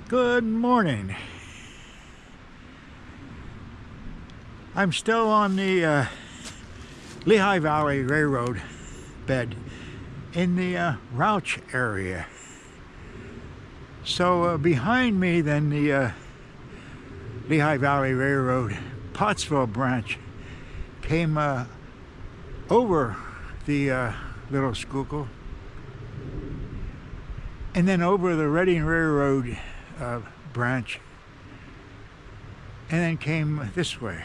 Good morning. I'm still on the Lehigh Valley Railroad bed in the Rausch area. So behind me then the Lehigh Valley Railroad Pottsville Branch came over the Little Schuylkill and then over the Reading Railroad branch and then came this way.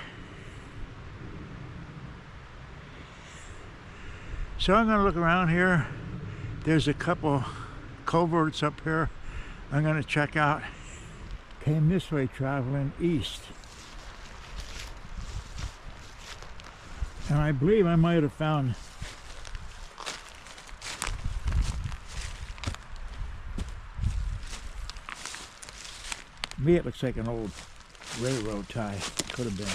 So I'm going to look around here. There's a couple culverts up here I'm going to check out. Came this way traveling east. And I believe I might have found to me it looks like an old railroad tie. Could have been.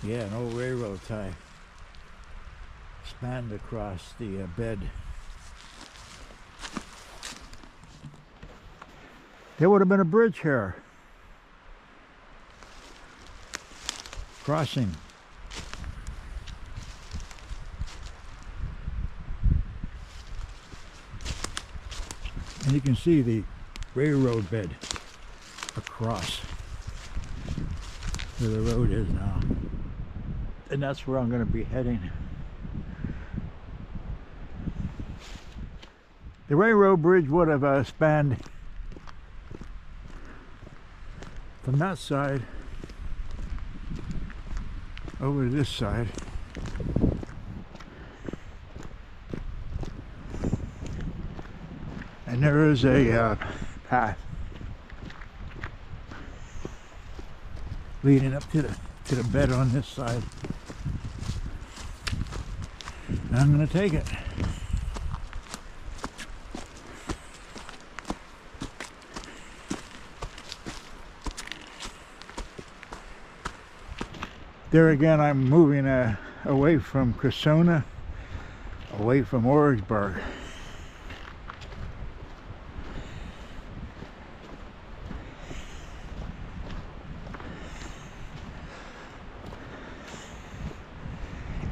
Yeah, an old railroad tie spanned across the bed. There would have been a bridge here. Crossing. And you can see the railroad bed across where the road is now. And that's where I'm going to be heading. The railroad bridge would have spanned from that side over to this side. And there is a path leading up to the bed on this side. And I'm going to take it. There again, I'm moving away from Cressona, away from Orangeburg.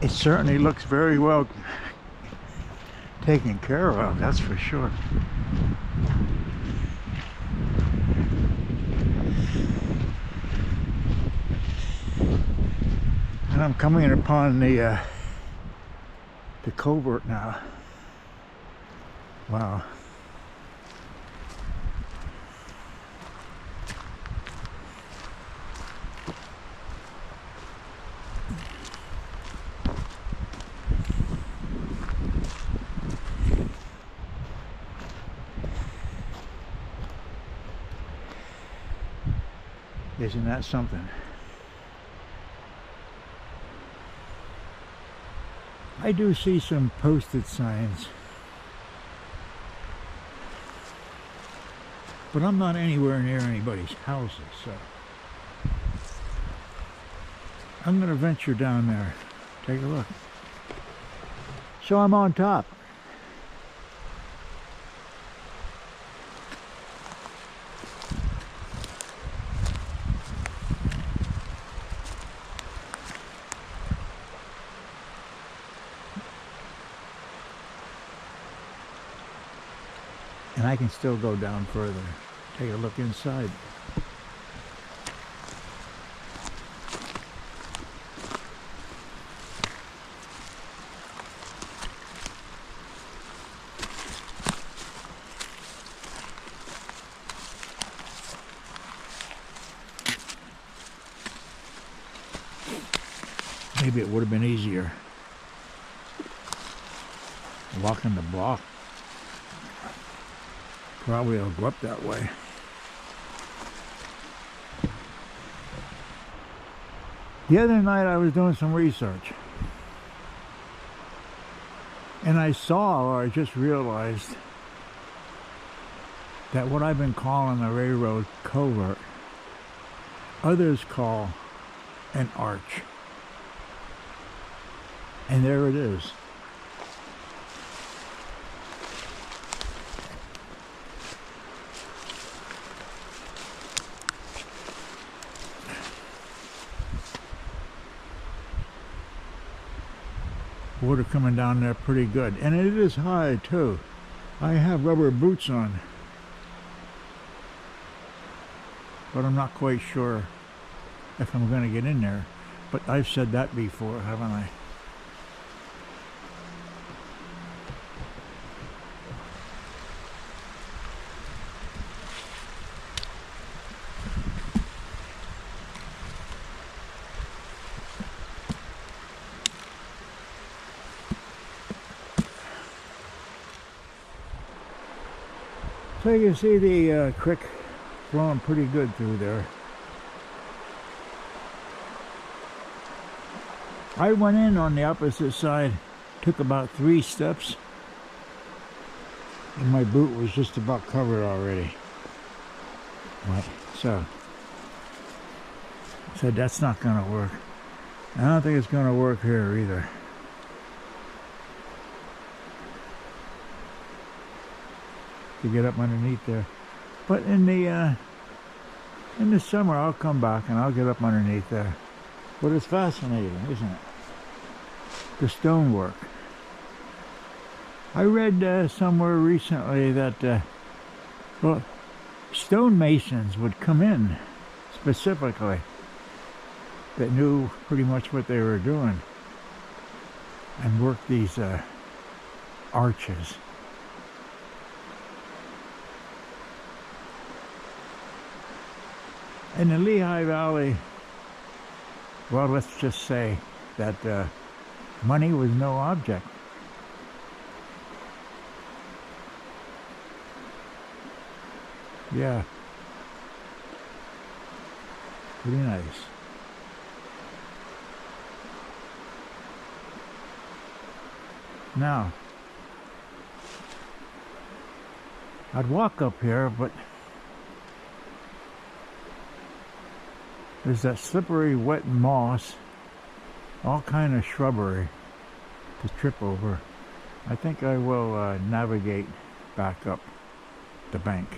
It certainly looks very well taken care of, that's for sure. And I'm coming upon the culvert now. Wow. Isn't that something? I do see some posted signs, but I'm not anywhere near anybody's houses, so I'm going to venture down there, take a look. So I'm on top. And I can still go down further. Take a look inside. Maybe it would have been easier walking the block. Probably I'll go up that way. The other night I was doing some research and I saw, or I just realized, that what I've been calling a railroad culvert, others call an arch. And there it is. water coming down there pretty good. And it is high too. I have rubber boots on, but I'm not quite sure if I'm going to get in there. But I've said that before, haven't I? So you see the creek flowing pretty good through there. I went in on the opposite side, took about 3 steps, and my boot was just about covered already. Right, so that's not going to work. I don't think it's going to work here either. To get up underneath there, but in the summer I'll come back and I'll get up underneath there. But it's fascinating, isn't it? The stonework. I read somewhere recently that well, stonemasons would come in specifically that knew pretty much what they were doing and work these arches. In the Lehigh Valley, well, let's just say that money was no object. Yeah. Pretty nice. Now, I'd walk up here, but there's that slippery wet moss, all kind of shrubbery to trip over. I think I will navigate back up the bank.